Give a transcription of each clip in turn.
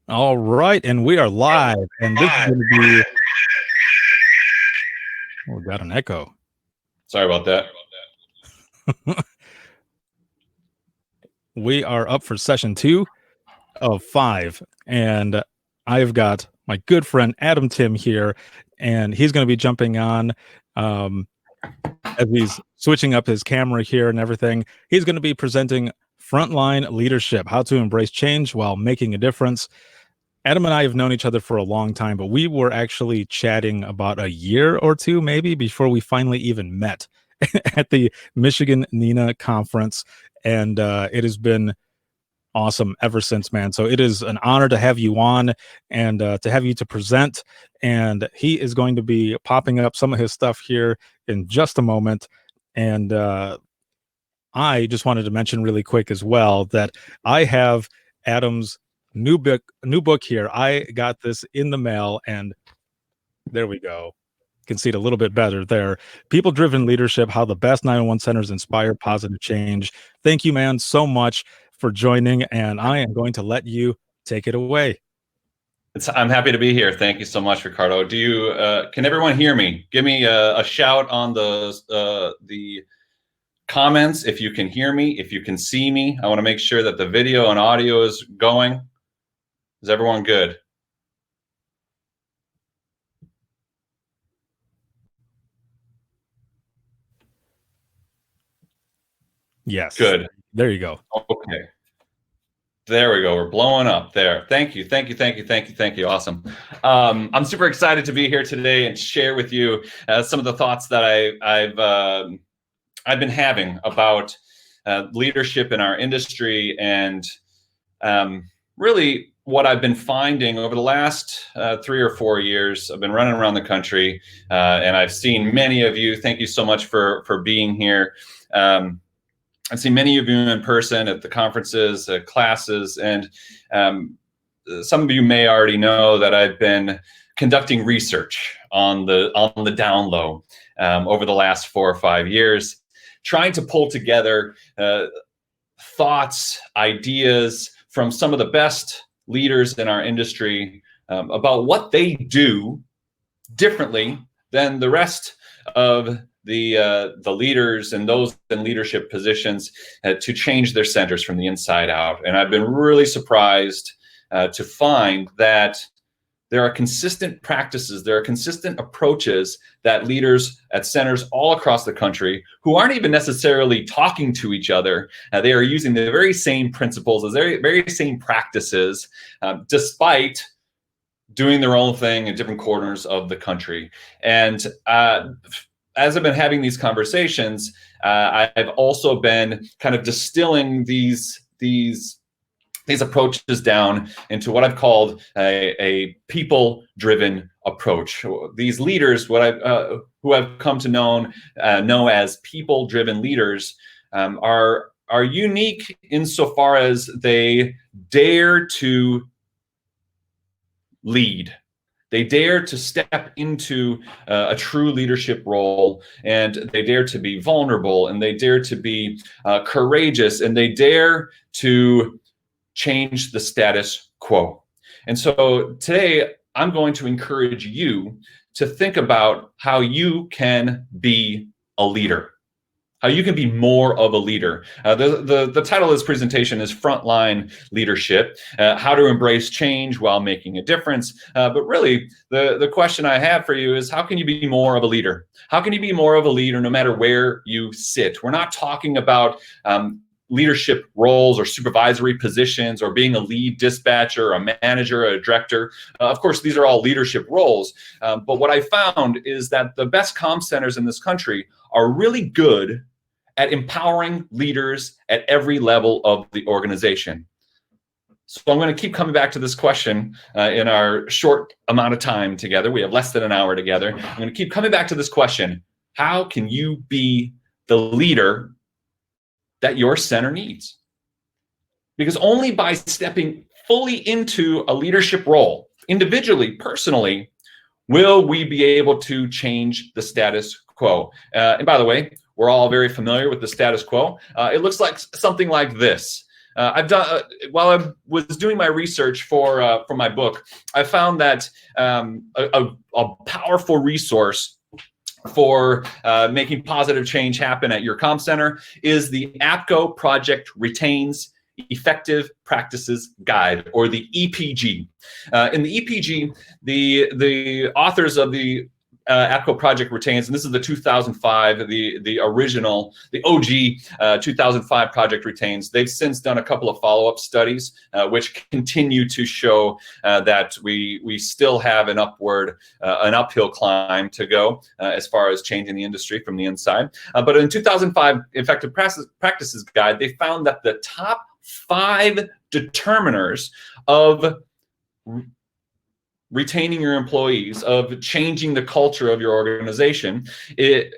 All right, and we are live, and this is going to be. Oh, we got an echo. Sorry about that. We are up for session 2 of 5, and I've got my good friend Adam Tim here, and he's going to be jumping on as he's switching up his camera here and everything. He's going to be presenting frontline leadership, how to embrace change while making a difference. Adam and I have known each other for a long time, but we were actually chatting about a year or two maybe before we finally even met at the Michigan NINA conference. And it has been awesome ever since, man. So it is an honor to have you on and to have you to present. And he is going to be popping up some of his stuff here in just a moment. And I just wanted to mention really quick as well that I have Adam's new book here. I got this in the mail, and there we go. You can see it a little bit better there. People Driven Leadership: How the Best 911 Centers Inspire Positive Change. Thank you, man, so much for joining, and I am going to let you take it away. I'm happy to be here. Thank you so much, Ricardo. Do you can everyone hear me? Give me a shout on the comments if you can hear me, if you can see me. I want to make sure that the video and audio is going. Is everyone good? Yes. Good. There you go. Okay. There we go. We're blowing up there. Thank you. Thank you. Thank you. Thank you. Thank you. Awesome. I'm super excited to be here today and share with you some of the thoughts that I've been having about leadership in our industry, and really what I've been finding over the last 3 or 4 years. I've been running around the country, and I've seen many of you. Thank you so much for being here. I've seen many of you in person at the conferences, classes, and some of you may already know that I've been conducting research on the down low over the last 4 or 5 years, trying to pull together thoughts, ideas from some of the best leaders in our industry about what they do differently than the rest of the leaders and those in leadership positions to change their centers from the inside out. And I've been really surprised to find that there are consistent practices, there are consistent approaches that leaders at centers all across the country, who aren't even necessarily talking to each other, they are using the very same principles, the very same practices, despite doing their own thing in different corners of the country. And as I've been having these conversations, I've also been kind of distilling these approaches down into what I've called a people-driven approach. These leaders, who I've come to know as people-driven leaders, are unique insofar as they dare to lead. They dare to step into a true leadership role, and they dare to be vulnerable, and they dare to be courageous, and they dare to change the status quo. And so today, I'm going to encourage you to think about how you can be a leader, how you can be more of a leader. The title of this presentation is Frontline Leadership, how to embrace change while making a difference. But really, the question I have for you is, how can you be more of a leader? How can you be more of a leader no matter where you sit? We're not talking about leadership roles or supervisory positions or being a lead dispatcher, a manager, a director. Of course, these are all leadership roles. But what I found is that the best comm centers in this country are really good at empowering leaders at every level of the organization. So I'm going to keep coming back to this question in our short amount of time together. We have less than an hour together. I'm going to keep coming back to this question. How can you be the leader that your center needs? Because only by stepping fully into a leadership role, individually, personally, will we be able to change the status quo. And by the way, we're all very familiar with the status quo. It looks like something like this. I've done while I was doing my research for my book, I found that a powerful resource for making positive change happen at your comm center is the APCO Project Retains Effective Practices Guide, or the EPG. In the EPG, the authors of the APCO Project Retains, and this is the 2005, the original, the OG 2005 Project Retains. They've since done a couple of follow-up studies, which continue to show that we still have an uphill climb to go as far as changing the industry from the inside. But in 2005 Effective Practices Guide, they found that the top 5 determiners of retaining your employees, of changing the culture of your organization,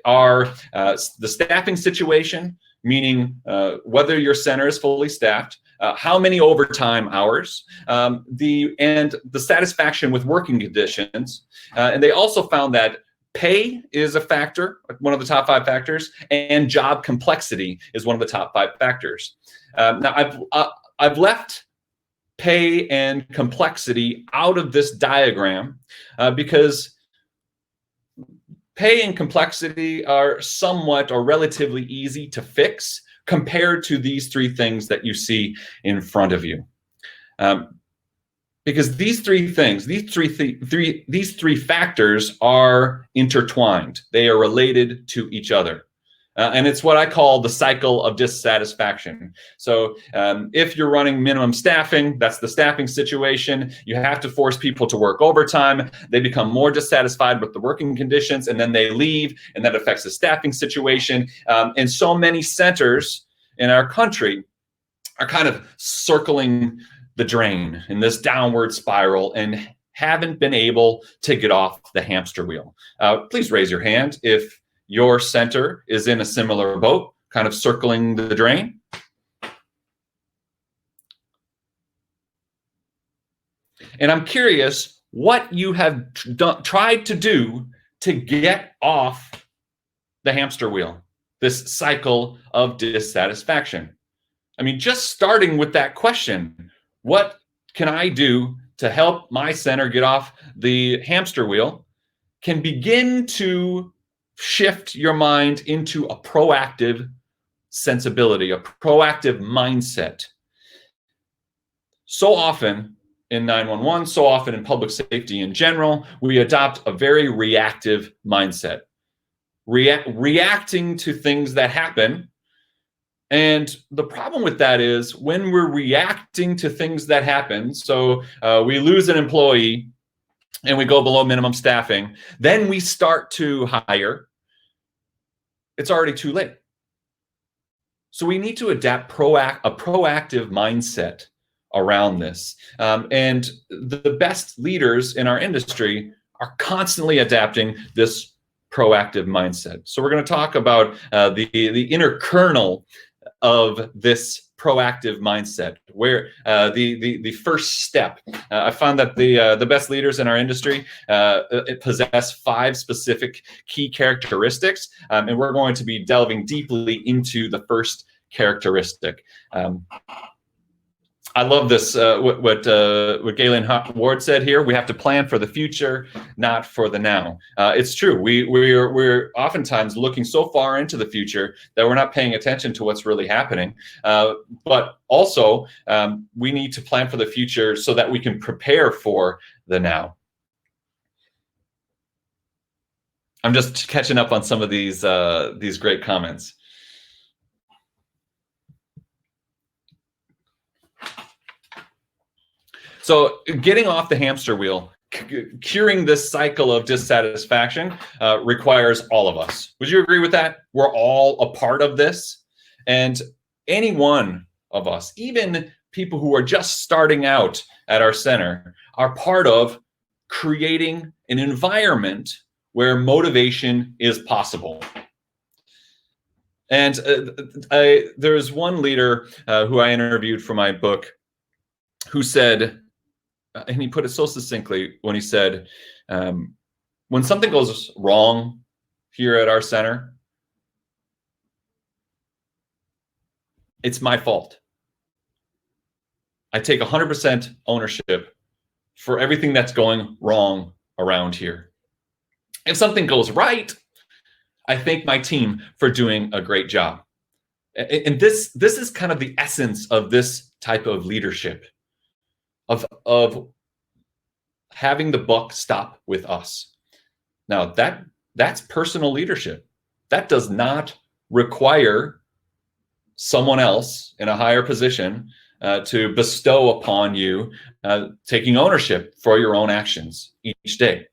are the staffing situation, meaning whether your center is fully staffed, how many overtime hours, and the satisfaction with working conditions. And they also found that pay is a factor, one of the top 5 factors, and job complexity is one of the top 5 factors. Now, I've left pay and complexity out of this diagram because pay and complexity are somewhat or relatively easy to fix compared to these 3 things that you see in front of you. Because these 3 things, these three factors are intertwined. They are related to each other. And it's what I call the cycle of dissatisfaction. So if you're running minimum staffing, that's the staffing situation. You have to force people to work overtime. They become more dissatisfied with the working conditions, and then they leave, and that affects the staffing situation. And so many centers in our country are kind of circling the drain in this downward spiral and haven't been able to get off the hamster wheel. Please raise your hand if your center is in a similar boat, kind of circling the drain. And I'm curious what you have tried to do to get off the hamster wheel, this cycle of dissatisfaction. I mean, just starting with that question, what can I do to help my center get off the hamster wheel, can begin to shift your mind into a proactive sensibility, a proactive mindset. So often in 911, so often in public safety in general, we adopt a very reactive mindset, reacting to things that happen. And the problem with that is when we're reacting to things that happen, so we lose an employee and we go below minimum staffing, then we start to hire. It's already too late. So we need to adapt a proactive mindset around this. And the best leaders in our industry are constantly adapting this proactive mindset. So we're going to talk about the inner kernel of this proactive mindset, where the first step. I found that the best leaders in our industry possess 5 specific key characteristics, and we're going to be delving deeply into the first characteristic. I love this, what Galen Ward said here. We have to plan for the future, not for the now. It's true. We're oftentimes looking so far into the future that we're not paying attention to what's really happening. But also, we need to plan for the future so that we can prepare for the now. I'm just catching up on some of these great comments. So getting off the hamster wheel, curing this cycle of dissatisfaction requires all of us. Would you agree with that? We're all a part of this. And any one of us, even people who are just starting out at our center, are part of creating an environment where motivation is possible. And there's one leader who I interviewed for my book who said, and he put it so succinctly when he said, when something goes wrong here at our center, it's my fault. I take 100% ownership for everything that's going wrong around here. If something goes right, I thank my team for doing a great job. And this is kind of the essence of this type of leadership, of having the buck stop with us. Now that's personal leadership. That does not require someone else in a higher position to bestow upon you taking ownership for your own actions each day.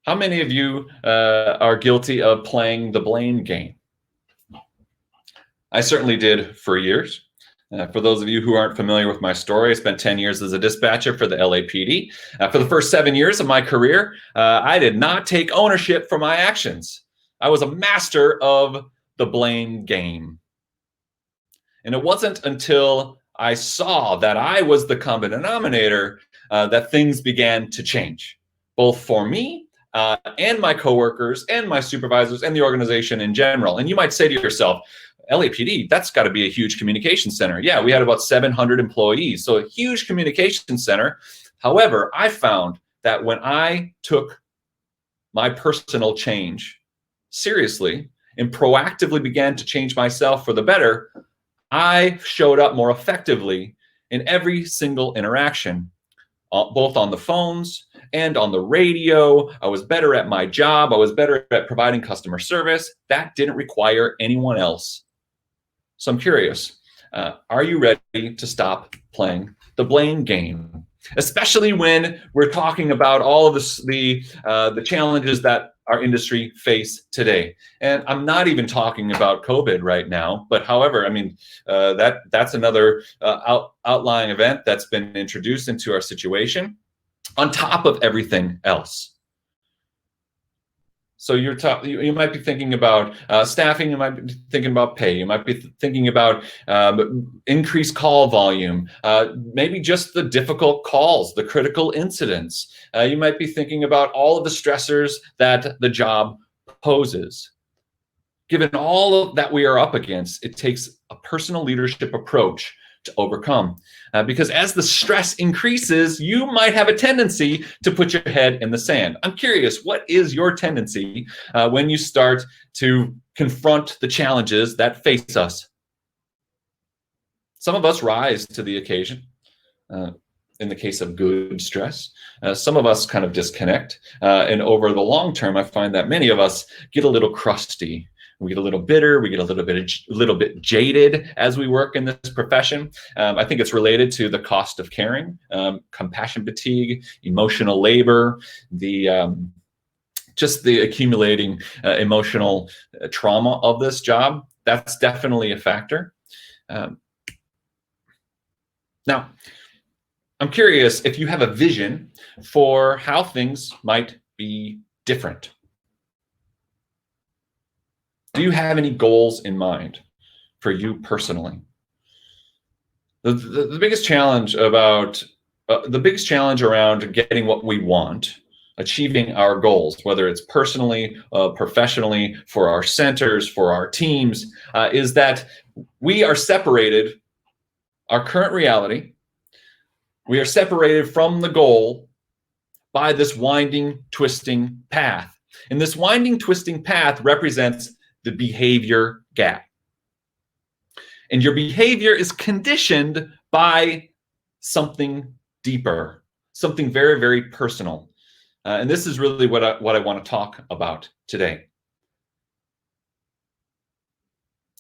How many of you are guilty of playing the blame game? I certainly did for years. For those of you who aren't familiar with my story, I spent 10 years as a dispatcher for the LAPD. For the first 7 years of my career, I did not take ownership for my actions. I was a master of the blame game. And it wasn't until I saw that I was the common denominator that things began to change, both for me and my coworkers and my supervisors and the organization in general. And you might say to yourself, LAPD, that's got to be a huge communication center. Yeah, we had about 700 employees, so a huge communication center. However, I found that when I took my personal change seriously and proactively began to change myself for the better, I showed up more effectively in every single interaction, both on the phones and on the radio. I was better at my job. I was better at providing customer service. That didn't require anyone else. So I'm curious, are you ready to stop playing the blame game? Especially when we're talking about all of the challenges that our industry face today. And I'm not even talking about COVID right now, but however, I mean, that's another outlying event that's been introduced into our situation on top of everything else. So you might be thinking about staffing, you might be thinking about pay, you might be thinking about increased call volume, maybe just the difficult calls, the critical incidents. You might be thinking about all of the stressors that the job poses. Given all of that we are up against, it takes a personal leadership approach to overcome. Because as the stress increases, you might have a tendency to put your head in the sand. I'm curious, what is your tendency when you start to confront the challenges that face us? Some of us rise to the occasion. In the case of good stress, some of us kind of disconnect. And over the long term, I find that many of us get a little crusty. We get a little bitter. We get a little bit jaded as we work in this profession. I think it's related to the cost of caring, compassion fatigue, emotional labor, just the accumulating emotional trauma of this job. That's definitely a factor. Now, I'm curious if you have a vision for how things might be different. Do you have any goals in mind for you personally? The biggest challenge around getting what we want, achieving our goals, whether it's personally, professionally, for our centers, for our teams, is that we are separated, our current reality, we are separated from the goal by this winding, twisting path. And this winding, twisting path represents the behavior gap. And your behavior is conditioned by something deeper, something very, very personal. And this is really what I want to talk about today.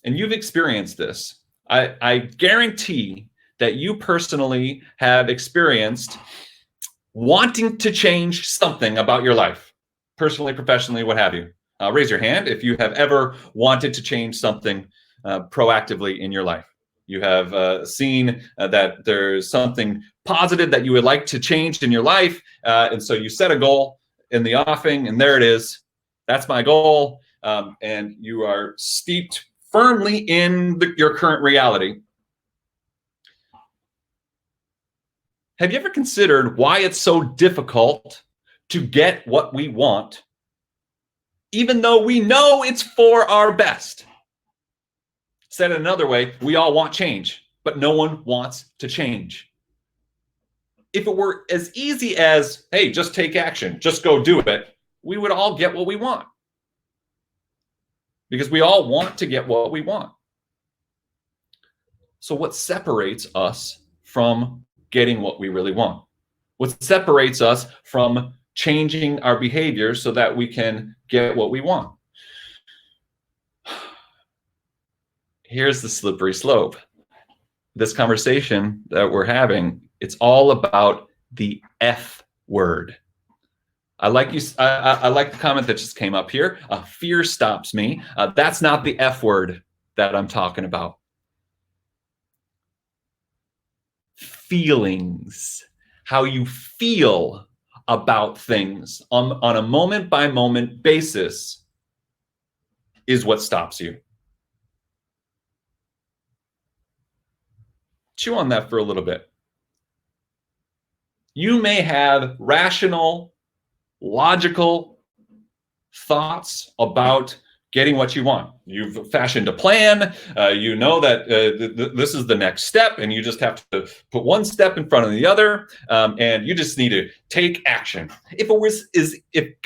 And you've experienced this. I guarantee that you personally have experienced wanting to change something about your life, personally, professionally, what have you. Raise your hand if you have ever wanted to change something proactively in your life. You have seen that there's something positive that you would like to change in your life. And so you set a goal in the offing, and there it is. That's my goal. And you are steeped firmly in your current reality. Have you ever considered why it's so difficult to get what we want, even though we know it's for our best? Said another way, we all want change. but no one wants to change. If it were as easy as, hey, just take action, just go do it, we would all get what we want. Because we all want to get what we want. So what separates us from getting what we really want? What separates us from changing our behavior so that we can get what we want? Here's the slippery slope. This conversation that we're having, it's all about the F word. I like the comment that just came up here. Fear stops me. That's not the F word that I'm talking about. Feelings, how you feel about things on a moment by moment basis is what stops you. Chew on that for a little bit. You may have rational, logical thoughts about getting what you want. You've fashioned a plan. You know that this is the next step, and you just have to put one step in front of the other, and you just need to take action. If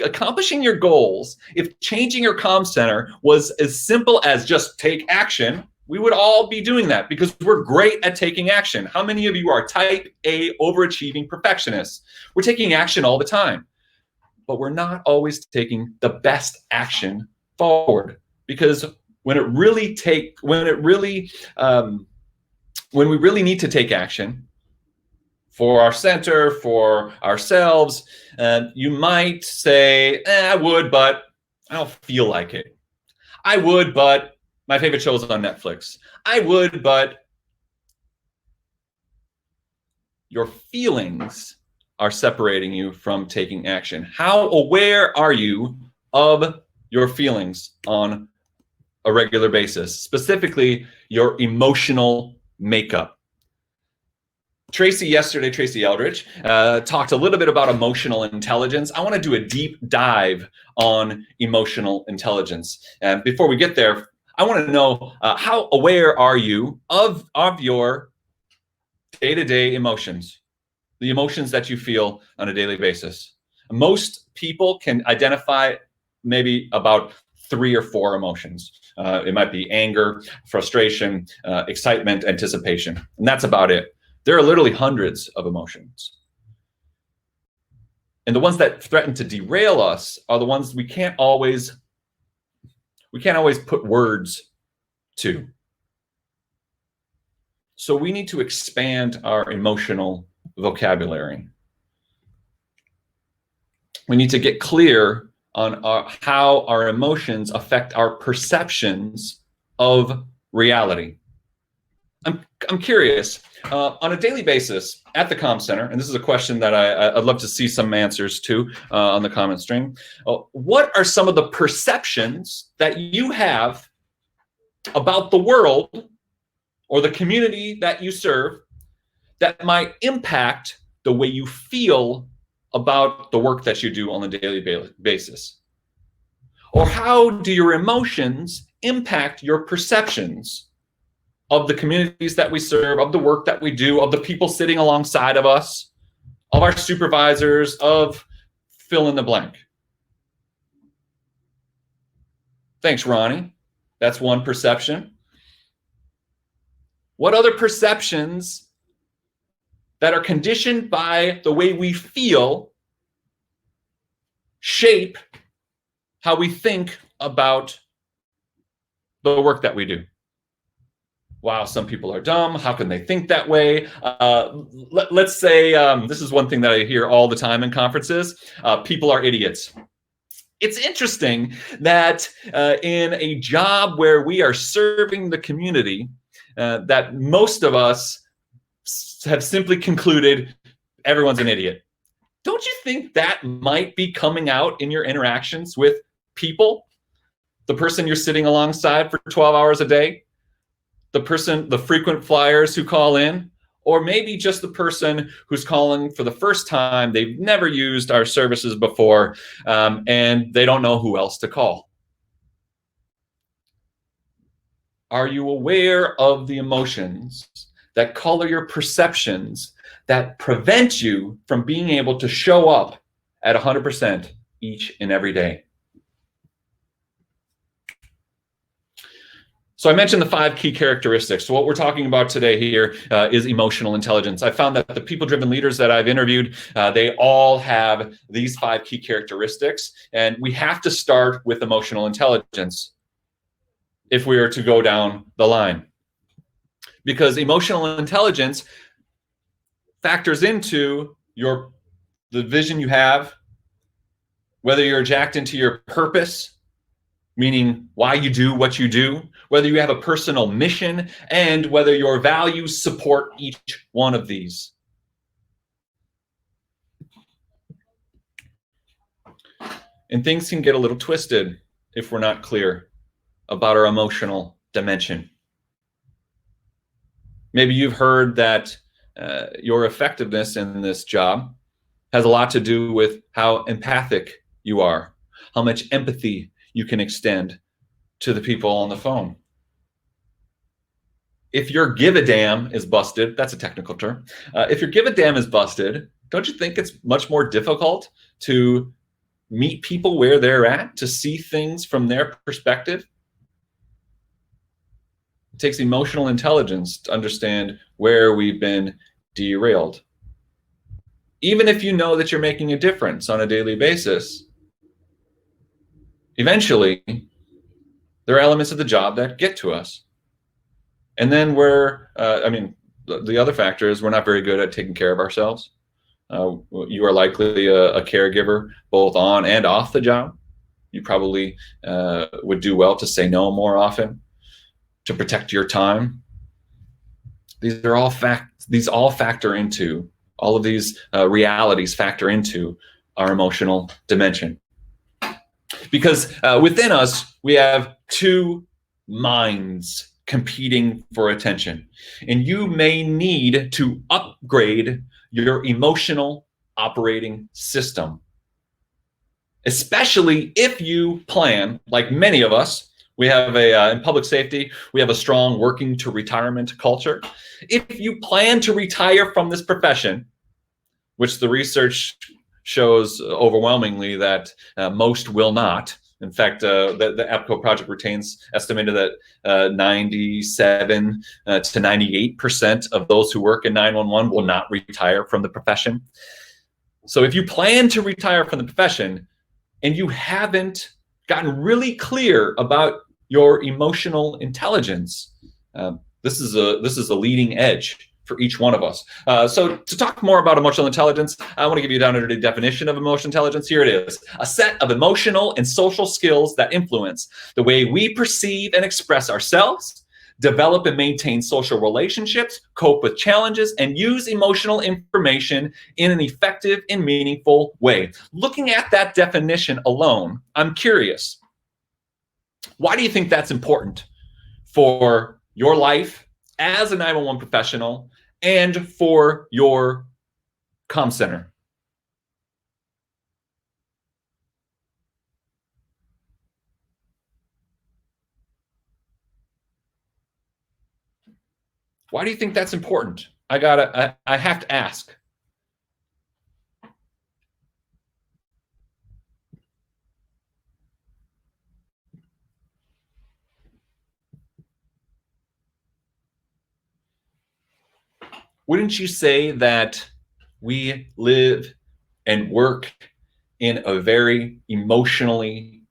accomplishing your goals, if changing your comm center was as simple as just take action, we would all be doing that because we're great at taking action. How many of you are type A overachieving perfectionists? We're taking action all the time, but we're not always taking the best action forward, because when we really need to take action for our center, for ourselves, you might say, I would, but I don't feel like it. I would, but my favorite show is on Netflix. I would, but your feelings are separating you from taking action. How aware are you of your feelings on a regular basis, specifically your emotional makeup? Tracy Eldridge, talked a little bit about emotional intelligence. I want to do a deep dive on emotional intelligence. And before we get there, I want to know how aware are you of your day-to-day emotions, the emotions that you feel on a daily basis? Most people can identify maybe about 3 or 4 emotions. It might be anger, frustration, excitement, anticipation, and that's about it. There are literally hundreds of emotions. And the ones that threaten to derail us are the ones we can't always put words to. So we need to expand our emotional vocabulary. We need to get clear on how our emotions affect our perceptions of reality. I'm curious, on a daily basis at the comm center, and this is a question that I'd love to see some answers to on the comment stream. What are some of the perceptions that you have about the world or the community that you serve that might impact the way you feel about the work that you do on a daily basis? Or how do your emotions impact your perceptions of the communities that we serve, of the work that we do, of the people sitting alongside of us, of our supervisors, of fill in the blank? Thanks, Ronnie. That's one perception. What other perceptions that are conditioned by the way we feel shape how we think about the work that we do? Wow, some people are dumb. How can they think that way? Let's say, this is one thing that I hear all the time in conferences. People are idiots. It's interesting that in a job where we are serving the community, that most of us have simply concluded everyone's an idiot. Don't you think that might be coming out in your interactions with people? The person you're sitting alongside for 12 hours a day? The frequent flyers who call in, or maybe just the person who's calling for the first time. They've never used our services before, and they don't know who else to call. Are you aware of the emotions that color your perceptions, that prevent you from being able to show up at 100% each and every day. So I mentioned the 5 key characteristics. So what we're talking about today here is emotional intelligence. I found that the people-driven leaders that I've interviewed, they all have these 5 key characteristics. And we have to start with emotional intelligence if we are to go down the line. Because emotional intelligence factors into the vision you have, whether you're jacked into your purpose, meaning why you do what you do, whether you have a personal mission, and whether your values support each one of these. And things can get a little twisted if we're not clear about our emotional dimension. Maybe you've heard that your effectiveness in this job has a lot to do with how empathic you are, how much empathy you can extend to the people on the phone. If your give a damn is busted, that's a technical term. If your give a damn is busted, don't you think it's much more difficult to meet people where they're at, to see things from their perspective? It takes emotional intelligence to understand where we've been derailed. Even if you know that you're making a difference on a daily basis, eventually there are elements of the job that get to us. And then the other factor is we're not very good at taking care of ourselves. You are likely a caregiver both on and off the job. You probably would do well to say no more often, to protect your time. These are all all of these realities factor into our emotional dimension. Because within us, we have 2 minds competing for attention. And you may need to upgrade your emotional operating system, especially if you plan, like many of us, we have in public safety, we have a strong working to retirement culture. If you plan to retire from this profession, which the research shows overwhelmingly that most will not. In fact, the APCO project estimated that 97 to 98% of those who work in 911 will not retire from the profession. So if you plan to retire from the profession and you haven't gotten really clear about your emotional intelligence, this is a leading edge for each one of us. So to talk more about emotional intelligence, I want to give you down to the definition of emotional intelligence. Here it is: a set of emotional and social skills that influence the way we perceive and express ourselves, develop and maintain social relationships, cope with challenges, and use emotional information in an effective and meaningful way. Looking at that definition alone, I'm curious, why do you think that's important for your life as a 911 professional and for your comm center? Why do you think that's important? I have to ask. Wouldn't you say that we live and work in a very emotionally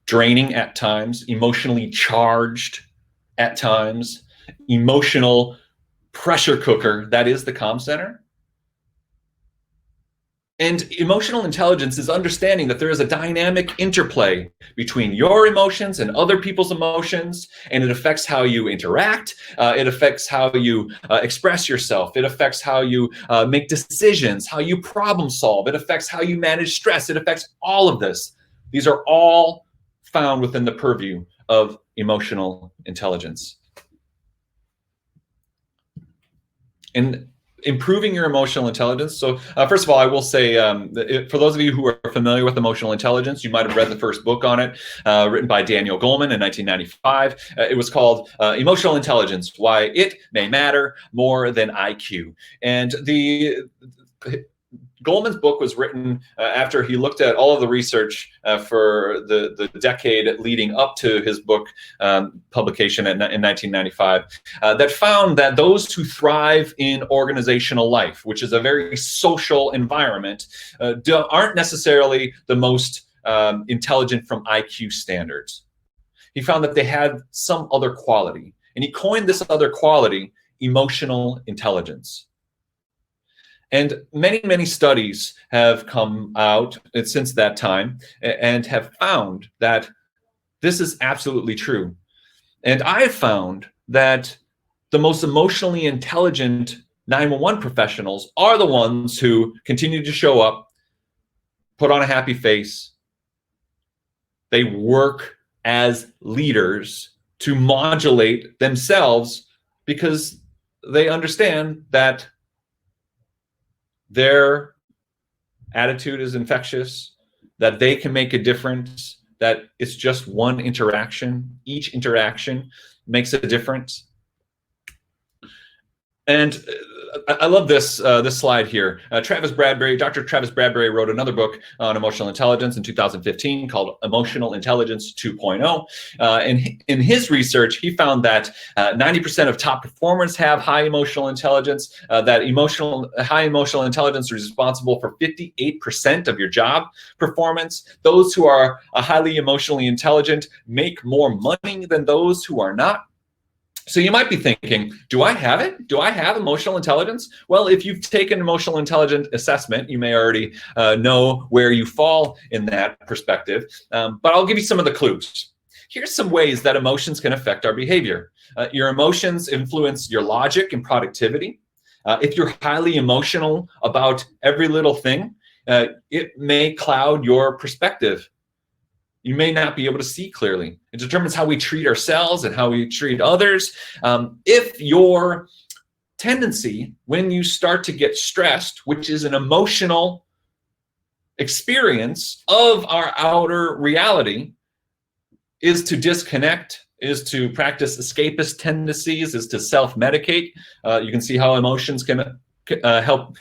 draining at times, emotionally charged at times, emotional pressure cooker that is the comm center? And emotional intelligence is understanding that there is a dynamic interplay between your emotions and other people's emotions, and it affects how you interact. It affects how you express yourself. It affects how you make decisions, how you problem solve. It affects how you manage stress. It affects all of this. These are all found within the purview of emotional intelligence. And improving your emotional intelligence. So first of all, I will say, for those of you who are familiar with emotional intelligence, you might have read the first book on it, written by Daniel Goleman in 1995. It was called Emotional Intelligence, Why It May Matter More Than IQ. And Goleman's book was written after he looked at all of the research for the decade leading up to his book publication in 1995 that found that those who thrive in organizational life, which is a very social environment, aren't necessarily the most intelligent from IQ standards. He found that they had some other quality, and he coined this other quality emotional intelligence. And many, many studies have come out since that time and have found that this is absolutely true. And I have found that the most emotionally intelligent 911 professionals are the ones who continue to show up, put on a happy face. They work as leaders to modulate themselves because they understand that their attitude is infectious, that they can make a difference, that it's just one interaction. Each interaction makes a difference. And I love this slide here. Dr. Travis Bradbury wrote another book on emotional intelligence in 2015 called Emotional Intelligence 2.0. And in his research, he found that 90% of top performers have high emotional intelligence, that high emotional intelligence is responsible for 58% of your job performance. Those who are highly emotionally intelligent make more money than those who are not. So you might be thinking, do I have it? Do I have emotional intelligence? Well, if you've taken emotional intelligence assessment, you may already know where you fall in that perspective. But I'll give you some of the clues. Here's some ways that emotions can affect our behavior. Your emotions influence your logic and productivity. If you're highly emotional about every little thing, it may cloud your perspective. You may not be able to see clearly. It determines how we treat ourselves and how we treat others. If your tendency, when you start to get stressed, which is an emotional experience of our outer reality, is to disconnect, is to practice escapist tendencies, is to self-medicate. You can see how emotions can help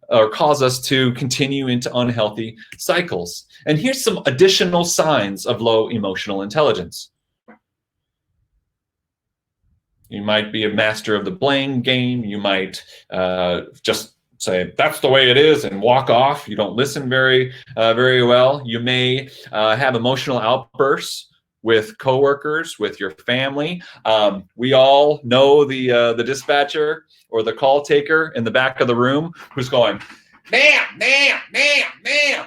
or cause us to continue into unhealthy cycles. And here's some additional signs of low emotional intelligence. You might be a master of the blame game. You might just say, that's the way it is, and walk off. You don't listen very well. You may have emotional outbursts with coworkers, with your family. We all know the dispatcher or the call taker in the back of the room who's going, ma'am, ma'am, ma'am, ma'am.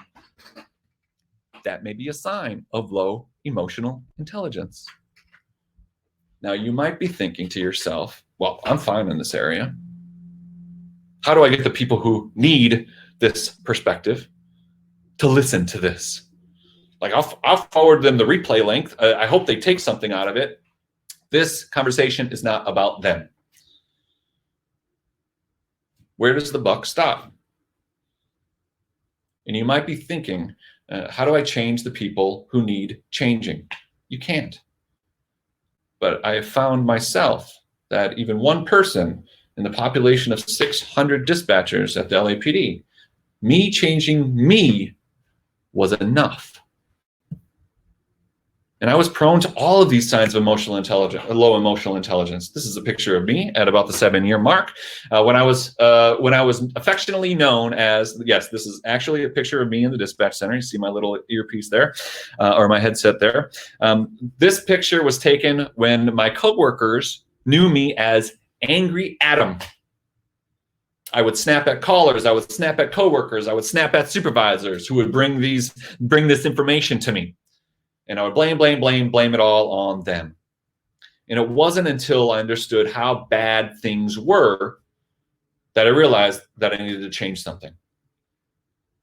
That may be a sign of low emotional intelligence. Now, you might be thinking to yourself, well, I'm fine in this area. How do I get the people who need this perspective to listen to this? Like, I'll forward them the replay link. I hope they take something out of it. This conversation is not about them. Where does the buck stop? And you might be thinking, how do I change the people who need changing? You can't. But I have found myself that even one person in the population of 600 dispatchers at the LAPD, me changing me was enough. And I was prone to all of these signs of emotional intelligence, low emotional intelligence. This is a picture of me at about the 7-year mark, when I was affectionately known as, yes, this is actually a picture of me in the dispatch center. You see my little earpiece there, or my headset there. This picture was taken when my coworkers knew me as Angry Adam. I would snap at callers. I would snap at coworkers. I would snap at supervisors who would bring this information to me. And I would blame it all on them. And it wasn't until I understood how bad things were that I realized that I needed to change something.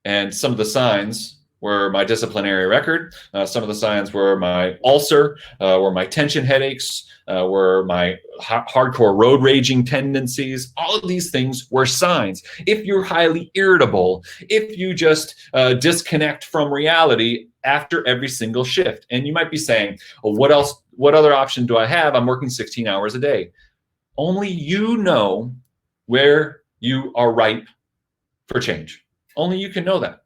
And some of the signs were my disciplinary record. Some of the signs were my ulcer, were my tension headaches, were my hardcore road raging tendencies. All of these things were signs. If you're highly irritable, if you just disconnect from reality after every single shift. And you might be saying, well, what else? What other option do I have? I'm working 16 hours a day. Only you know where you are ripe for change. Only you can know that.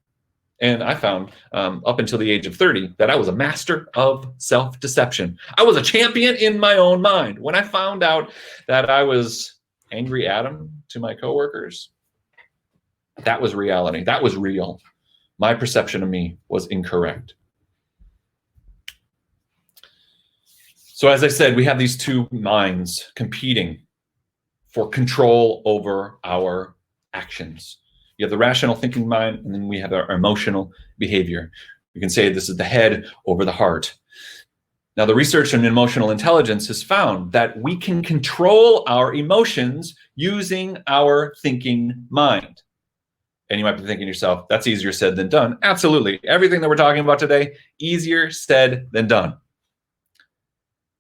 And I found up until the age of 30 that I was a master of self-deception. I was a champion in my own mind. When I found out that I was angry Adam to my coworkers, that was reality. That was real. My perception of me was incorrect. So as I said, we have these two minds competing for control over our actions. You have the rational thinking mind, and then we have our emotional behavior. You can say this is the head over the heart. Now, the research on emotional intelligence has found that we can control our emotions using our thinking mind. And you might be thinking to yourself, that's easier said than done. Absolutely. Everything that we're talking about today, easier said than done.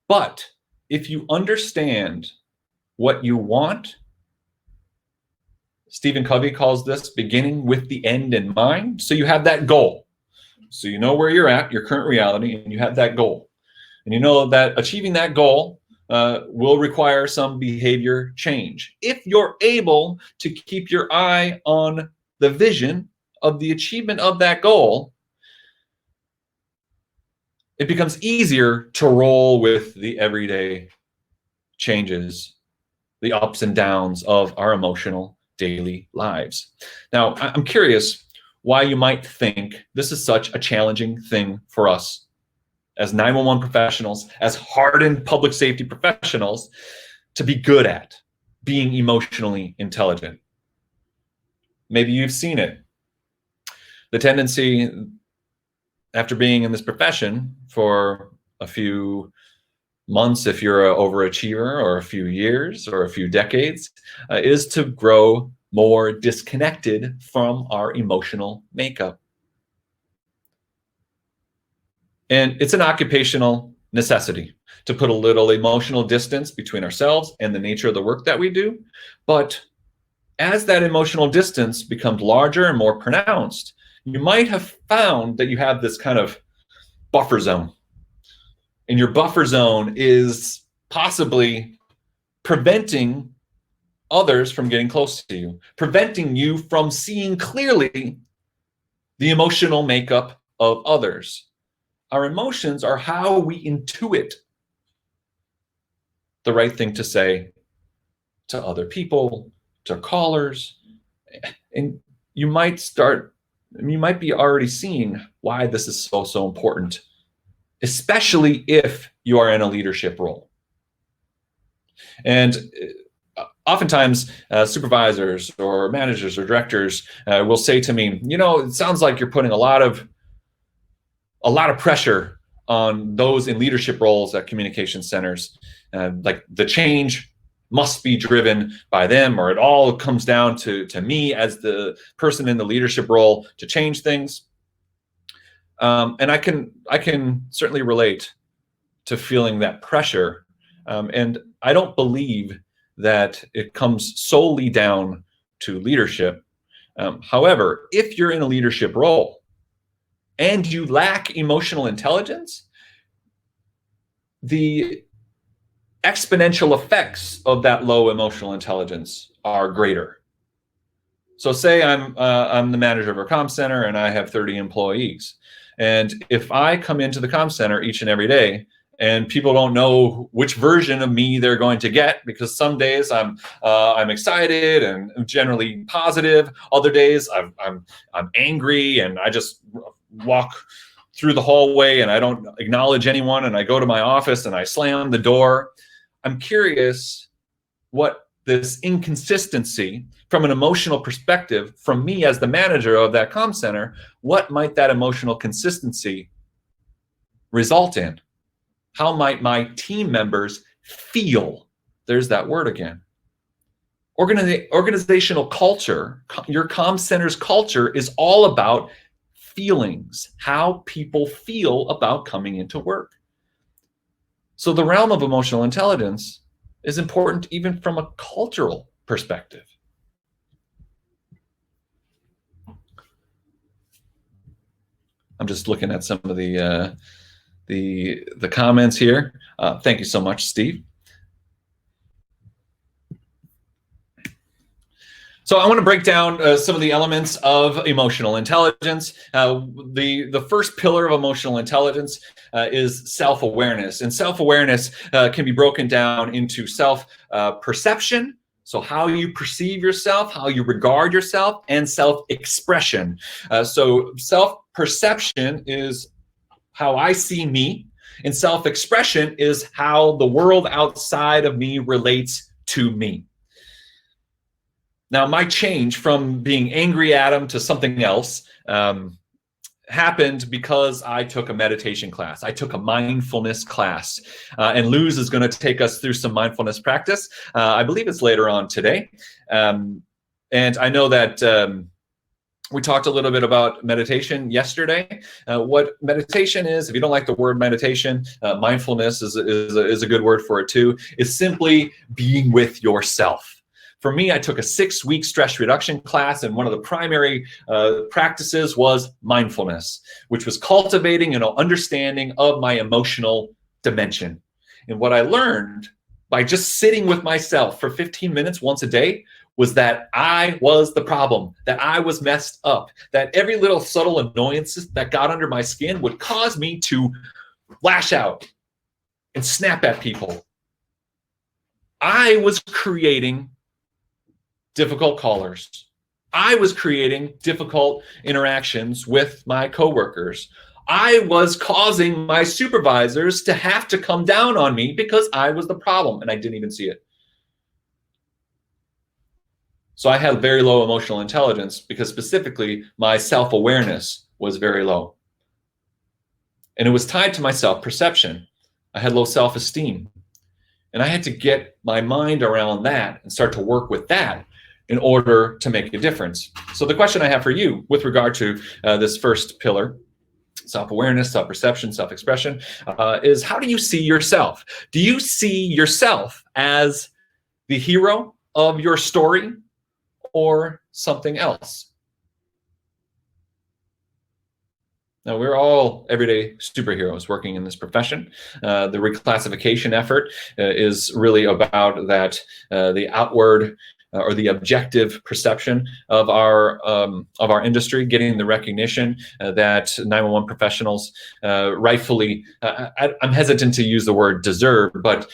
But if you understand what you want, Stephen Covey calls this beginning with the end in mind. So you have that goal. So you know where you're at, your current reality, and you have that goal. And you know that achieving that goal will require some behavior change. If you're able to keep your eye on the vision of the achievement of that goal, it becomes easier to roll with the everyday changes, the ups and downs of our emotional daily lives. Now, I'm curious why you might think this is such a challenging thing for us as 911 professionals, as hardened public safety professionals, to be good at being emotionally intelligent. Maybe you've seen it. The tendency, after being in this profession for a few months, if you're an overachiever, or a few years, or a few decades, is to grow more disconnected from our emotional makeup. And it's an occupational necessity to put a little emotional distance between ourselves and the nature of the work that we do. But as that emotional distance becomes larger and more pronounced, you might have found that you have this kind of buffer zone. And your buffer zone is possibly preventing others from getting close to you, preventing you from seeing clearly the emotional makeup of others. Our emotions are how we intuit the right thing to say to other people, to callers. And you might be already seeing why this is so important, especially if you are in a leadership role. And oftentimes, supervisors or managers or directors will say to me, it sounds like you're putting a lot of pressure on those in leadership roles at communication centers. Like the change must be driven by them, or it all comes down to me as the person in the leadership role to change things. And I can certainly relate to feeling that pressure. And I don't believe that it comes solely down to leadership. However, if you're in a leadership role and you lack emotional intelligence, the exponential effects of that low emotional intelligence are greater. So say I'm the manager of a comm center and I have 30 employees. And if I come into the comm center each and every day and people don't know which version of me they're going to get, because some days I'm excited and generally positive. Other days I'm angry and I just walk through the hallway and I don't acknowledge anyone and I go to my office and I slam the door. I'm curious what this inconsistency from an emotional perspective, from me as the manager of that comm center, what might that emotional consistency result in? How might my team members feel? There's that word again. Organizational culture, your comm center's culture is all about feelings, how people feel about coming into work. So the realm of emotional intelligence is important even from a cultural perspective. I'm just looking at some of the comments here. Thank you so much, Steve. So I want to break down some of the elements of emotional intelligence. The first pillar of emotional intelligence is self-awareness. And self-awareness can be broken down into self-perception, so how you perceive yourself, how you regard yourself, and self-expression. So self-perception is how I see me, and self-expression is how the world outside of me relates to me. Now, my change from being angry Adam to something else happened because I took a meditation class. I took a mindfulness class, and Luz is going to take us through some mindfulness practice. I believe it's later on today. And I know that we talked a little bit about meditation yesterday. What meditation is, if you don't like the word meditation, mindfulness is a good word for it too, is simply being with yourself. For me, I took a 6-week stress reduction class, and one of the primary practices was mindfulness, which was cultivating an understanding of my emotional dimension. And what I learned by just sitting with myself for 15 minutes once a day was that I was the problem, that I was messed up, that every little subtle annoyance that got under my skin would cause me to lash out and snap at people. I was creating difficult callers. I was creating difficult interactions with my coworkers. I was causing my supervisors to have to come down on me because I was the problem, and I didn't even see it. So I had very low emotional intelligence because specifically my self-awareness was very low. And it was tied to my self-perception. I had low self-esteem. And I had to get my mind around that and start to work with that in order to make a difference. So the question I have for you with regard to this first pillar, self-awareness, self-perception, self-expression, is how do you see yourself? Do you see yourself as the hero of your story or something else? Now, we're all everyday superheroes working in this profession. The reclassification effort is really about that, the outward or the objective perception of our industry, getting the recognition that 911 professionals rightfully, I'm hesitant to use the word deserve, but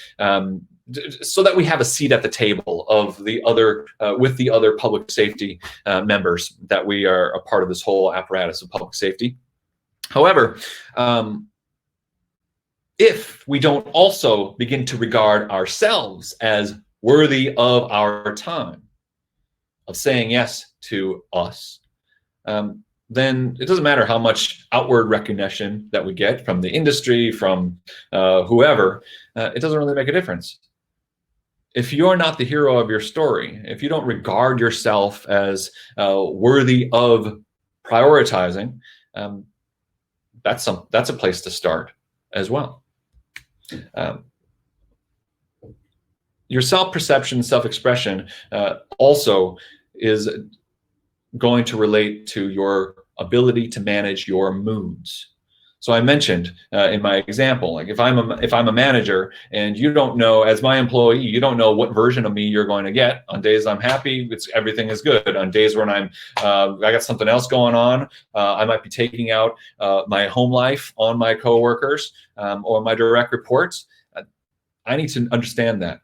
so that we have a seat at the table of the other with the other public safety members, that we are a part of this whole apparatus of public safety. However, if we don't also begin to regard ourselves as worthy of our time, of saying yes to us, then it doesn't matter how much outward recognition that we get from the industry, from whoever, it doesn't really make a difference. If you're not the hero of your story, if you don't regard yourself as worthy of prioritizing, that's a place to start as well. Your self-perception, self-expression also is going to relate to your ability to manage your moods. So I mentioned in my example, like if I'm a manager and you don't know, as my employee, you don't know what version of me you're going to get. On days I'm happy, everything is good. On days when I got something else going on, I might be taking out my home life on my coworkers or my direct reports. I need to understand that.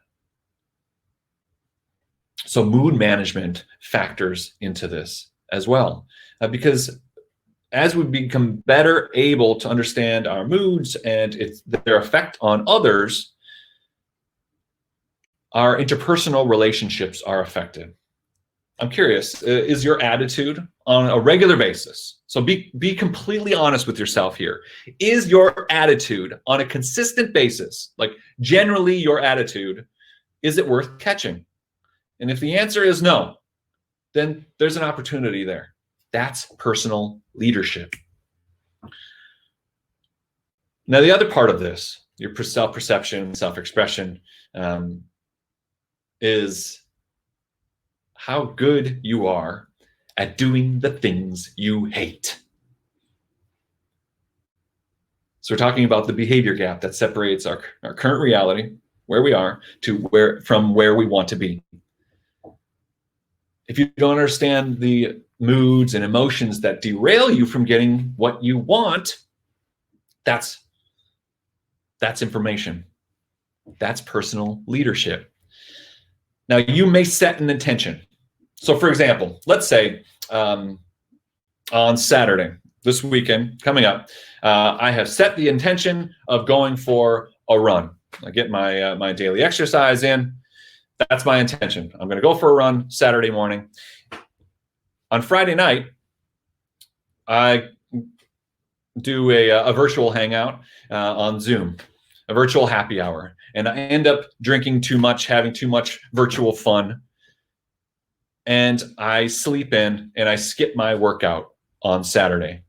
So mood management factors into this as well, because as we become better able to understand our moods and their effect on others, our interpersonal relationships are affected. I'm curious, is your attitude on a regular basis, so be completely honest with yourself here, is your attitude on a consistent basis, like generally your attitude, is it worth catching? And if the answer is no, then there's an opportunity there. That's personal leadership. Now, the other part of this, your self-perception, self-expression, is how good you are at doing the things you hate. So we're talking about the behavior gap that separates our current reality, where we are, from where we want to be. If you don't understand the moods and emotions that derail you from getting what you want, that's information. That's personal leadership. Now, you may set an intention. So, for example, let's say on Saturday, this weekend coming up, I have set the intention of going for a run. I get my daily exercise in. That's my intention. I'm going to go for a run Saturday morning. On Friday night, I do a virtual hangout on Zoom, a virtual happy hour. And I end up drinking too much, having too much virtual fun. And I sleep in and I skip my workout on Saturday.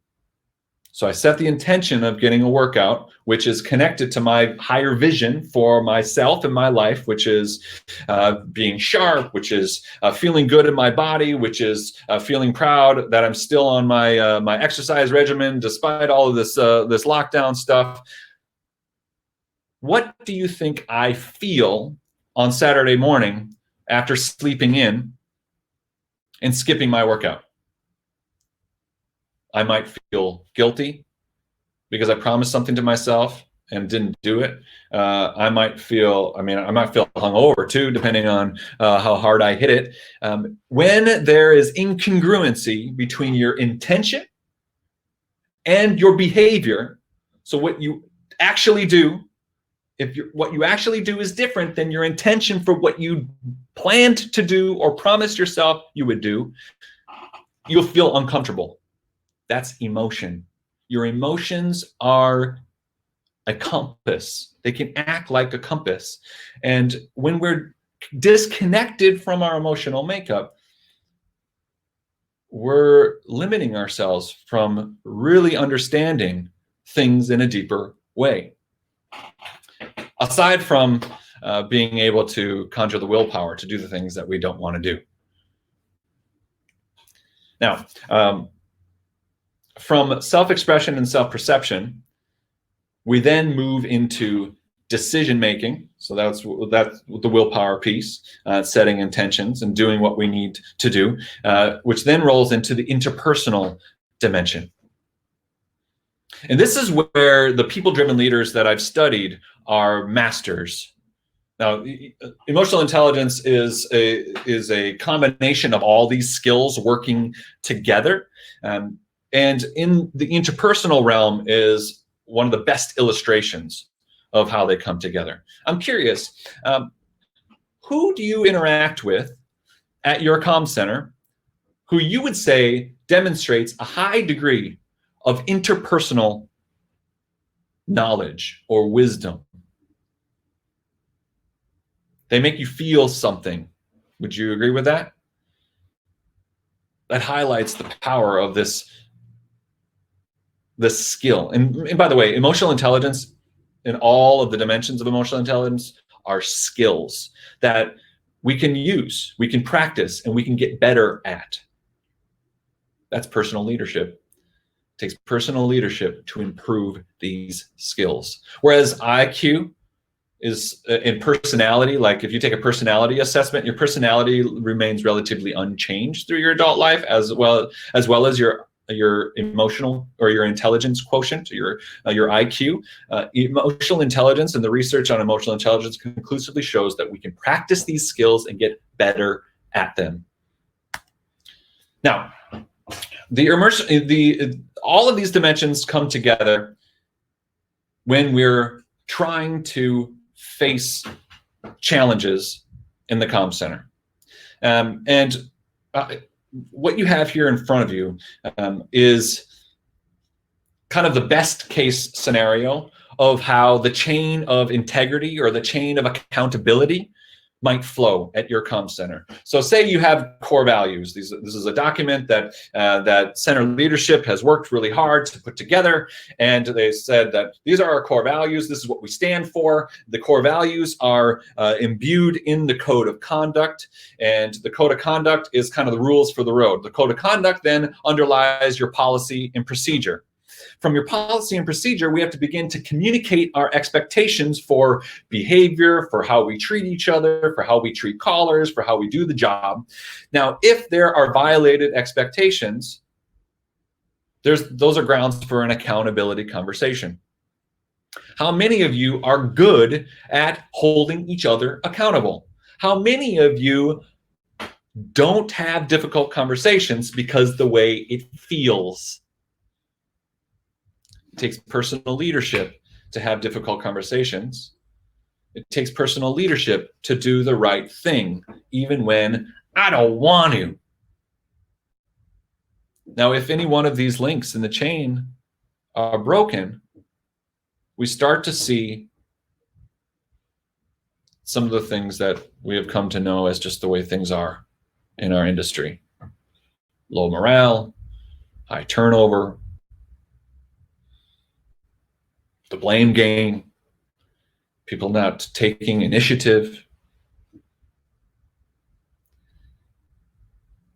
So I set the intention of getting a workout, which is connected to my higher vision for myself and my life, which is being sharp, which is feeling good in my body, which is feeling proud that I'm still on my exercise regimen despite all of this lockdown stuff. What do you think I feel on Saturday morning after sleeping in and skipping my workout? I might feel guilty because I promised something to myself and didn't do it. I might feel hungover too, depending on how hard I hit it. When there is incongruency between your intention and your behavior, so what you actually do, what you actually do is different than your intention for what you planned to do or promised yourself you would do, you'll feel uncomfortable. That's emotion. Your emotions are a compass. They can act like a compass. And when we're disconnected from our emotional makeup, we're limiting ourselves from really understanding things in a deeper way. Aside from being able to conjure the willpower to do the things that we don't want to do. Now, from self-expression and self-perception, we then move into decision-making. So that's the willpower piece, setting intentions and doing what we need to do, which then rolls into the interpersonal dimension. And this is where the people-driven leaders that I've studied are masters. Now, emotional intelligence is a combination of all these skills working together. And in the interpersonal realm is one of the best illustrations of how they come together. I'm curious, who do you interact with at your comm center who you would say demonstrates a high degree of interpersonal knowledge or wisdom? They make you feel something. Would you agree with that? That highlights the power of this skill. And by the way, emotional intelligence and all of the dimensions of emotional intelligence are skills that we can use, we can practice, and we can get better at. That's personal leadership. It takes personal leadership to improve these skills. Whereas IQ is in personality, like if you take a personality assessment, your personality remains relatively unchanged through your adult life, as well as your emotional or your intelligence quotient, your IQ. Emotional intelligence and the research on emotional intelligence conclusively shows that we can practice these skills and get better at them. Now, all of these dimensions come together when we're trying to face challenges in the comm center. What you have here in front of you is kind of the best case scenario of how the chain of integrity or the chain of accountability might flow at your comm center. So say you have core values. This is a document that that center leadership has worked really hard to put together, and they said that these are our core values. This is what we stand for. The core values are imbued in the code of conduct, and the code of conduct is kind of the rules for the road. The code of conduct then underlies your policy and procedure. From your policy and procedure, we have to begin to communicate our expectations for behavior, for how we treat each other, for how we treat callers, for how we do the job. Now, if there are violated expectations, those are grounds for an accountability conversation. How many of you are good at holding each other accountable? How many of you don't have difficult conversations because the way it feels? It takes personal leadership to have difficult conversations. It takes personal leadership to do the right thing, even when I don't want to. Now, if any one of these links in the chain are broken, we start to see some of the things that we have come to know as just the way things are in our industry. Low morale, high turnover, the blame game, people not taking initiative. It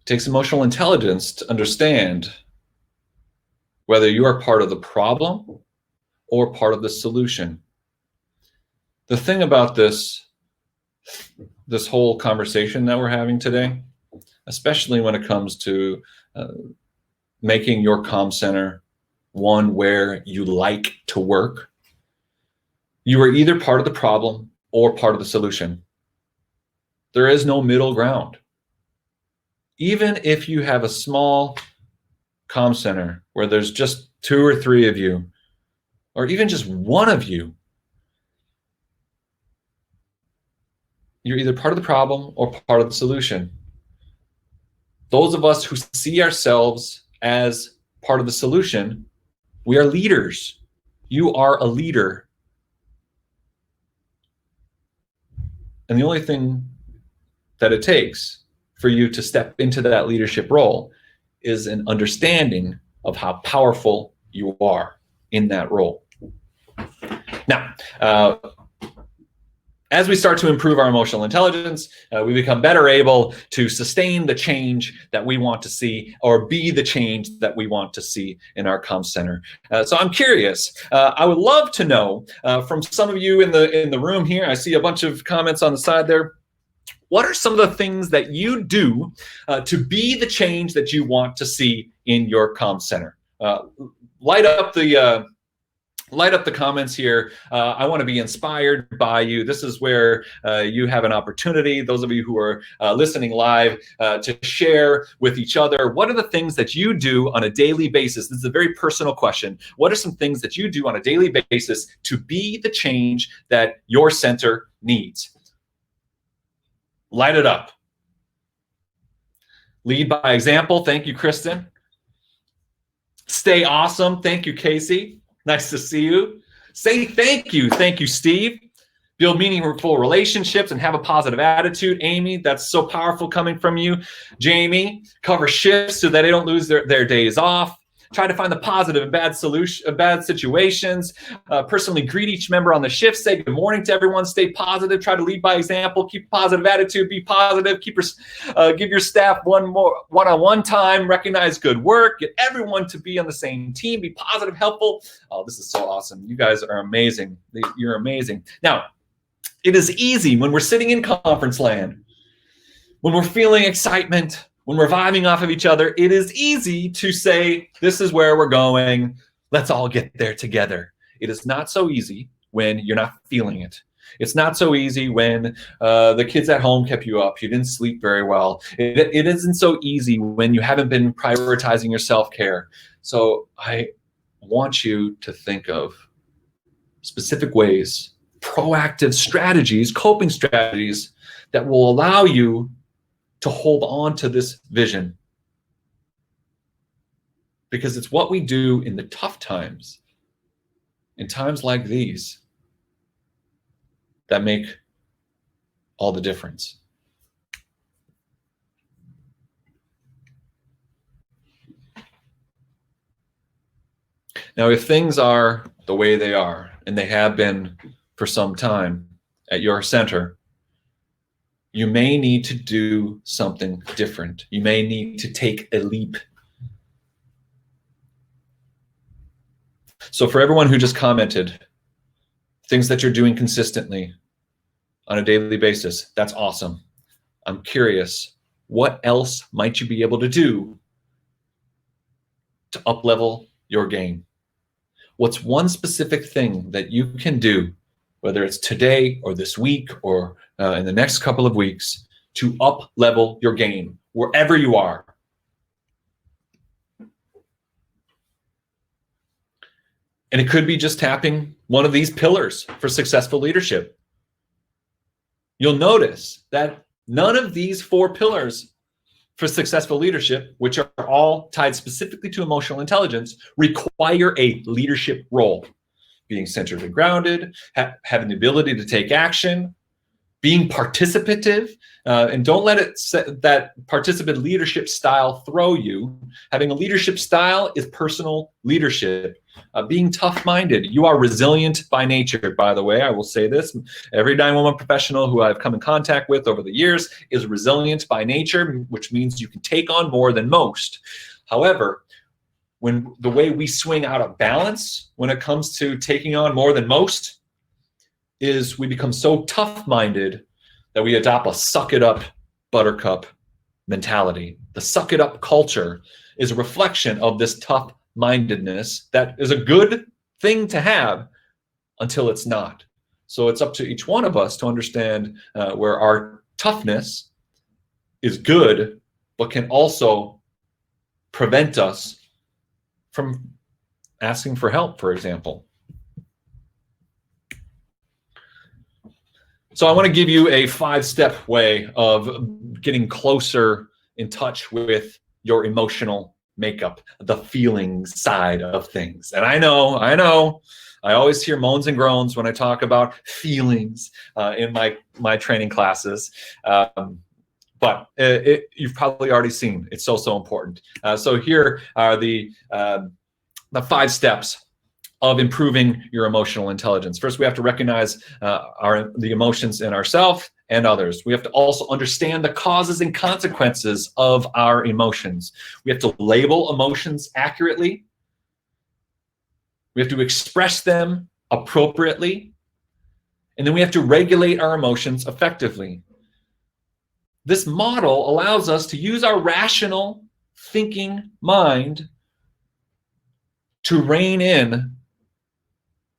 takes emotional intelligence to understand whether you are part of the problem or part of the solution. The thing about this whole conversation that we're having today, especially when it comes to making your comm center one where you like to work, you are either part of the problem or part of the solution. There is no middle ground. Even if you have a small comm center where there's just 2 or 3 of you, or even just one of you, you're either part of the problem or part of the solution. Those of us who see ourselves as part of the solution, we are leaders. You are a leader. And the only thing that it takes for you to step into that leadership role is an understanding of how powerful you are in that role. Now, as we start to improve our emotional intelligence, we become better able to sustain the change that we want to see, or be the change that we want to see in our comm center. So I'm curious. I would love to know from some of you in the room here. I see a bunch of comments on the side there. What are some of the things that you do to be the change that you want to see in your comm center? Light up the comments here. I want to be inspired by you. This is where you have an opportunity, those of you who are listening live, to share with each other. What are the things that you do on a daily basis? This is a very personal question. What are some things that you do on a daily basis to be the change that your center needs? Light it up. Lead by example. Thank you, Kristen. Stay awesome. Thank you, Casey. Nice to see you. Say thank you. Thank you, Steve. Build meaningful relationships and have a positive attitude. Amy, that's so powerful coming from you. Jamie, cover shifts so that they don't lose their days off. Try to find the positive in bad situations. Personally greet each member on the shift. Say good morning to everyone. Stay positive. Try to lead by example. Keep a positive attitude. Be positive. Give your staff one more one-on-one time. Recognize good work. Get everyone to be on the same team. Be positive, helpful. Oh, this is so awesome. You guys are amazing. You're amazing. Now, it is easy when we're sitting in conference land, when we're feeling excitement, when we're vibing off of each other, it is easy to say, this is where we're going. Let's all get there together. It is not so easy when you're not feeling it. It's not so easy when the kids at home kept you up. You didn't sleep very well. It isn't so easy when you haven't been prioritizing your self-care. So I want you to think of specific ways, proactive strategies, coping strategies that will allow you to hold on to this vision, because it's what we do in the tough times, in times like these, that make all the difference. Now, if things are the way they are, and they have been for some time at your center, you may need to do something different. You may need to take a leap. So for everyone who just commented, things that you're doing consistently on a daily basis, that's awesome. I'm curious, what else might you be able to do to up-level your game? What's one specific thing that you can do, whether it's today or this week or in the next couple of weeks, to up-level your game wherever you are? And it could be just tapping one of these pillars for successful leadership. You'll notice that none of these 4 pillars for successful leadership, which are all tied specifically to emotional intelligence, require a leadership role. Being centered and grounded, having the ability to take action, being participative, and don't let that participant leadership style throw you. Having a leadership style is personal leadership. Being tough-minded. You are resilient by nature, by the way. I will say this. Every 911 professional who I've come in contact with over the years is resilient by nature, which means you can take on more than most. However, when the way we swing out of balance when it comes to taking on more than most is we become so tough-minded that we adopt a suck-it-up buttercup mentality. The suck-it-up culture is a reflection of this tough-mindedness that is a good thing to have until it's not. So it's up to each one of us to understand where our toughness is good, but can also prevent us from asking for help, for example. So I want to give you a 5-step way of getting closer in touch with your emotional makeup, the feeling side of things. And I know, I always hear moans and groans when I talk about feelings in my training classes. But you've probably already seen it's so important. So here are the 5 steps of improving your emotional intelligence. First, we have to recognize the emotions in ourselves and others. We have to also understand the causes and consequences of our emotions. We have to label emotions accurately. We have to express them appropriately. And then we have to regulate our emotions effectively. This model allows us to use our rational thinking mind to rein in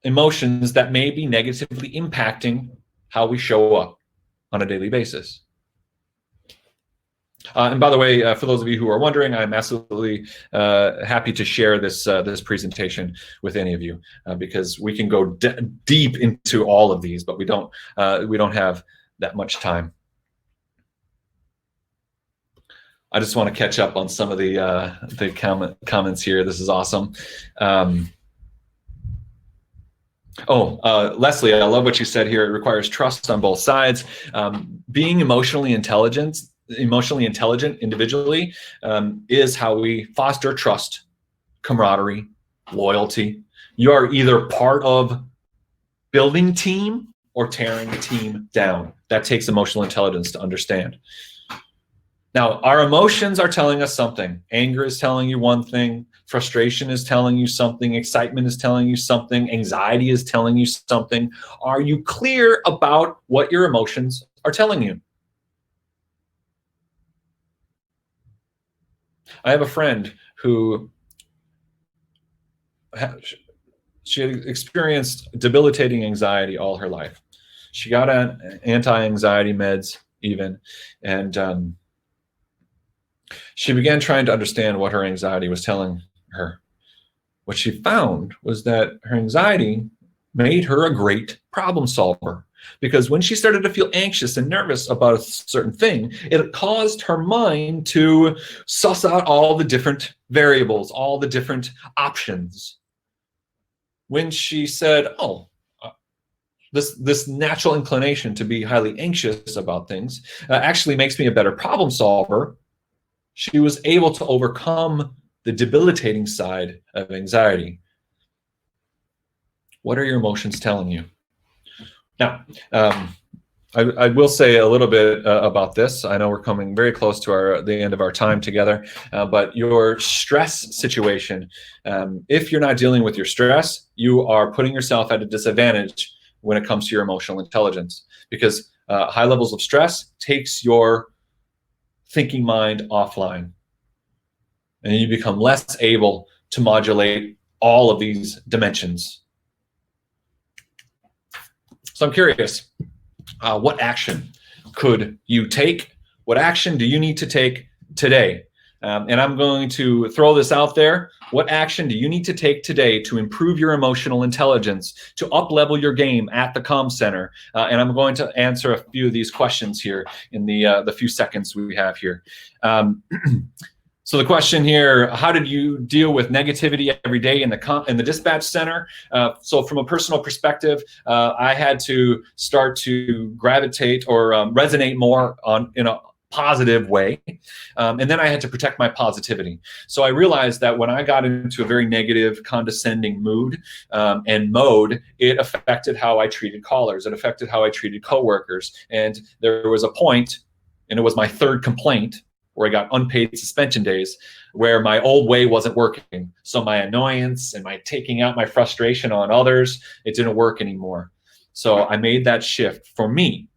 emotions that may be negatively impacting how we show up on a daily basis. And by the way, for those of you who are wondering, I'm absolutely happy to share this presentation with any of you because we can go deep into all of these, but we don't have that much time. I just want to catch up on some of the comments here. This is awesome. Leslie, I love what you said here. It requires trust on both sides. Being emotionally intelligent individually is how we foster trust, camaraderie, loyalty. You are either part of building team or tearing the team down. That takes emotional intelligence to understand. Now, our emotions are telling us something. Anger is telling you one thing. Frustration is telling you something. Excitement is telling you something. Anxiety is telling you something. Are you clear about what your emotions are telling you? I have a friend who she had experienced debilitating anxiety all her life. She got on anti-anxiety meds even, and she began trying to understand what her anxiety was telling her. What she found was that her anxiety made her a great problem solver, because when she started to feel anxious and nervous about a certain thing, it caused her mind to suss out all the different variables, all the different options. When she said, this natural inclination to be highly anxious about things actually makes me a better problem solver. She was able to overcome the debilitating side of anxiety. What are your emotions telling you? Now, I will say a little bit about this. I know we're coming very close to the end of our time together, but your stress situation, if you're not dealing with your stress, you are putting yourself at a disadvantage when it comes to your emotional intelligence, because high levels of stress takes your thinking mind offline, and you become less able to modulate all of these dimensions. So I'm curious, what action could you take? What action do you need to take today? And I'm going to throw this out there. What action do you need to take today to improve your emotional intelligence, to up-level your game at the comm center? And I'm going to answer a few of these questions here in the few seconds we have here. So the question here: how did you deal with negativity every day in the dispatch center? So from a personal perspective, I had to start to gravitate or resonate more in a positive way, and then I had to protect my positivity. So I realized that when I got into a very negative, condescending mood and mode, it affected how I treated callers. It affected how I treated coworkers. And there was a point, and it was my third complaint, where I got unpaid suspension days, where my old way wasn't working. So my annoyance and my taking out my frustration on others, it didn't work anymore. So I made that shift for me.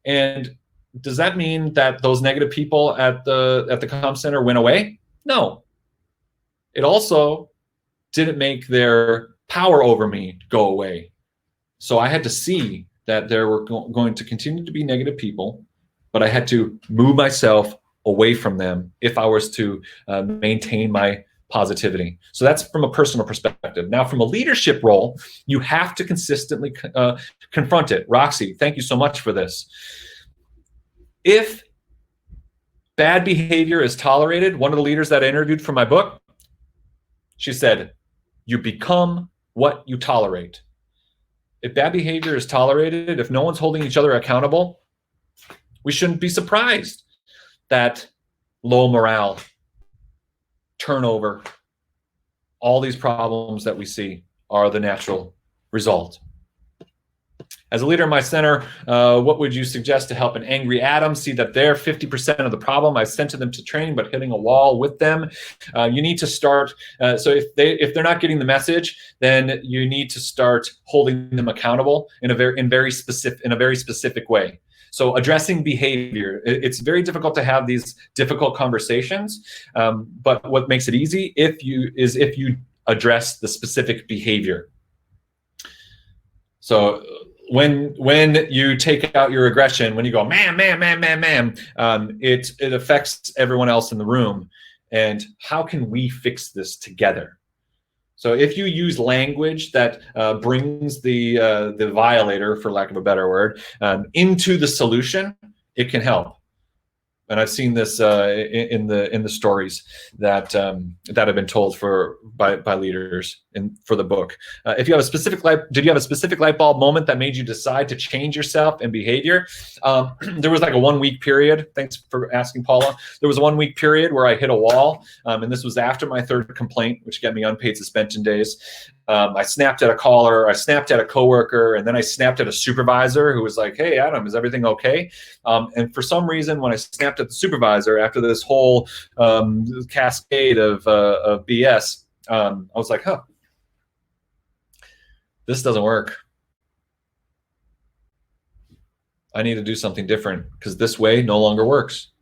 And does that mean that those negative people at the comm center went away? No. It also didn't make their power over me go away. So I had to see that there were going to continue to be negative people, but I had to move myself away from them if I was to maintain my positivity. So that's from a personal perspective. Now, from a leadership role, you have to consistently confront it. Roxy, thank you so much for this. If bad behavior is tolerated, one of the leaders that I interviewed for my book, she said, you become what you tolerate. If bad behavior is tolerated, if no one's holding each other accountable, we shouldn't be surprised that low morale, turnover, all these problems that we see are the natural result. As a leader in my center, what would you suggest to help an angry Adam see that they're 50% of the problem? I sent them to training, but hitting a wall with them. You need to start. So if they're not getting the message, then you need to start holding them accountable in a very specific way. So addressing behavior, it's very difficult to have these difficult conversations, but what makes it easy if you address the specific behavior. So when you take out your aggression, when you go, man, it affects everyone else in the room. And how can we fix this together? So if you use language that brings the violator, for lack of a better word, into the solution, it can help. And I've seen this in the stories that have been told by leaders for the book. If you have did you have a specific light bulb moment that made you decide to change yourself and behavior? There was like a 1 week period. Thanks for asking, Paula. There was a 1 week period where I hit a wall, and this was after my third complaint, which got me unpaid suspension days. I snapped at a caller, I snapped at a coworker, and then I snapped at a supervisor who was like, "Hey, Adam, is everything okay?" And for some reason, when I snapped at the supervisor after this whole cascade of BS, I was like, "Huh, this doesn't work. I need to do something different because this way no longer works."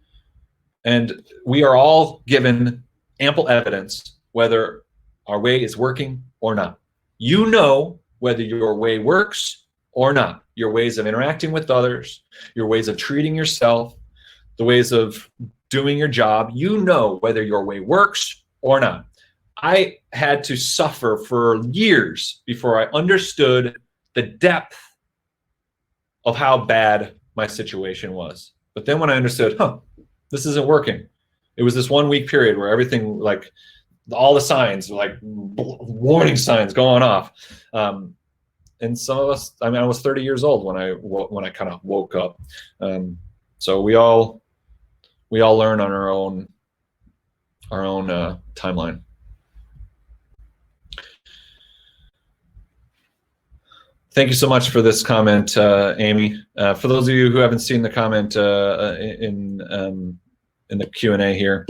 And we are all given ample evidence whether our way is working or not. You know whether your way works or not. Your ways of interacting with others, your ways of treating yourself, the ways of doing your job, you know whether your way works or not. I had to suffer for years before I understood the depth of how bad my situation was. But then when I understood, this isn't working. It was this 1 week period where everything, like all the signs, like warning signs going off. and some of us, I mean, I was 30 years old when I kind of woke up. So we all learn on our own timeline. Thank you so much for this comment, Amy. For those of you who haven't seen the comment in the Q&A here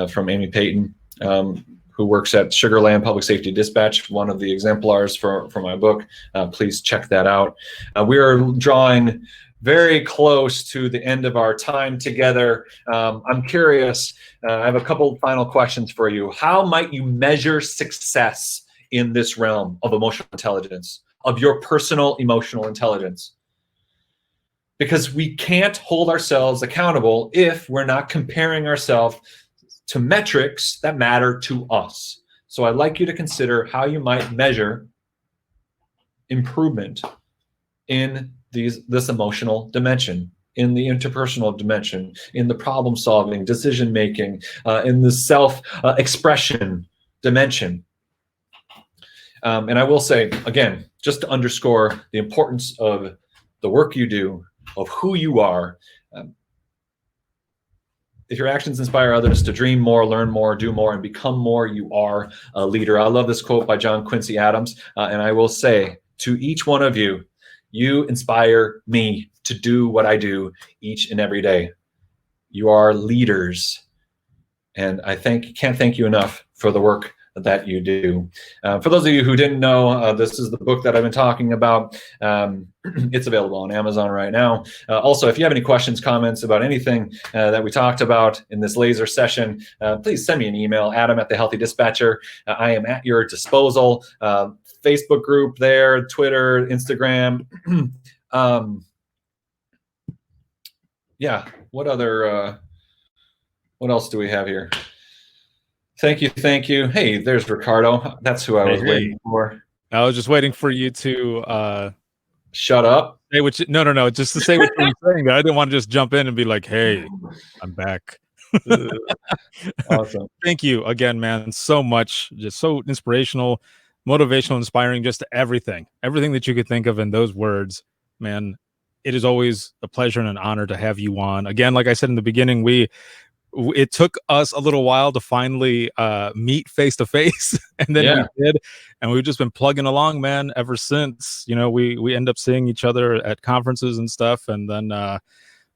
from Amy Payton, who works at Sugarland Public Safety Dispatch, one of the exemplars for my book. Please check that out. We are drawing very close to the end of our time together. I'm curious, I have a couple final questions for you. How might you measure success in this realm of emotional intelligence, of your personal emotional intelligence? Because we can't hold ourselves accountable if we're not comparing ourselves to metrics that matter to us. So I'd like you to consider how you might measure improvement in this emotional dimension, in the interpersonal dimension, in the problem solving, decision making, in the self expression dimension. And I will say, again, just to underscore the importance of the work you do, of who you are. If your actions inspire others to dream more, learn more, do more, and become more, you are a leader. I love this quote by John Quincy Adams. And I will say to each one of you, you inspire me to do what I do each and every day. You are leaders. And I can't thank you enough for the work that you do. For those of you who didn't know, this is the book that I've been talking about. It's available on Amazon right now. Also, if you have any questions, comments about anything that we talked about in this laser session, please send me an email, Adam@thehealthydispatcher. I am at your disposal. Facebook group there, Twitter, Instagram. Yeah, what else do we have here? Thank you. Hey, there's Ricardo. That's who I was waiting for. I was just waiting for you to shut up. Say what no, just to say what you were saying. I didn't want to just jump in and be like, "Hey, I'm back." Awesome. Thank you again, man, so much. Just so inspirational, motivational, inspiring, just everything that you could think of in those words, man. It is always a pleasure and an honor to have you on. Again, like I said in the beginning, it took us a little while to finally meet face to face, and then we did, and we've just been plugging along, man, ever since. You know, we end up seeing each other at conferences and stuff, and then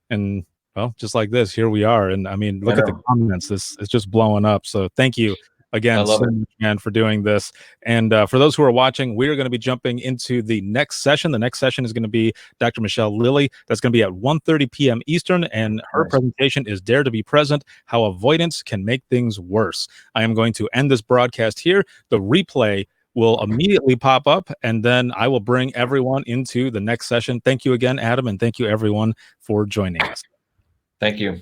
and well, just like this, here we are. And I mean, look at the comments. This is just blowing up. So thank you again so much, man, for doing this. And for those who are watching, we are going to be jumping into the next session. The next session is going to be Dr. Michelle Lilly. That's going to be at 1:30 p.m. Eastern. And her presentation is Dare to be Present, How Avoidance Can Make Things Worse. I am going to end this broadcast here. The replay will immediately pop up, and then I will bring everyone into the next session. Thank you again, Adam, and thank you, everyone, for joining us. Thank you.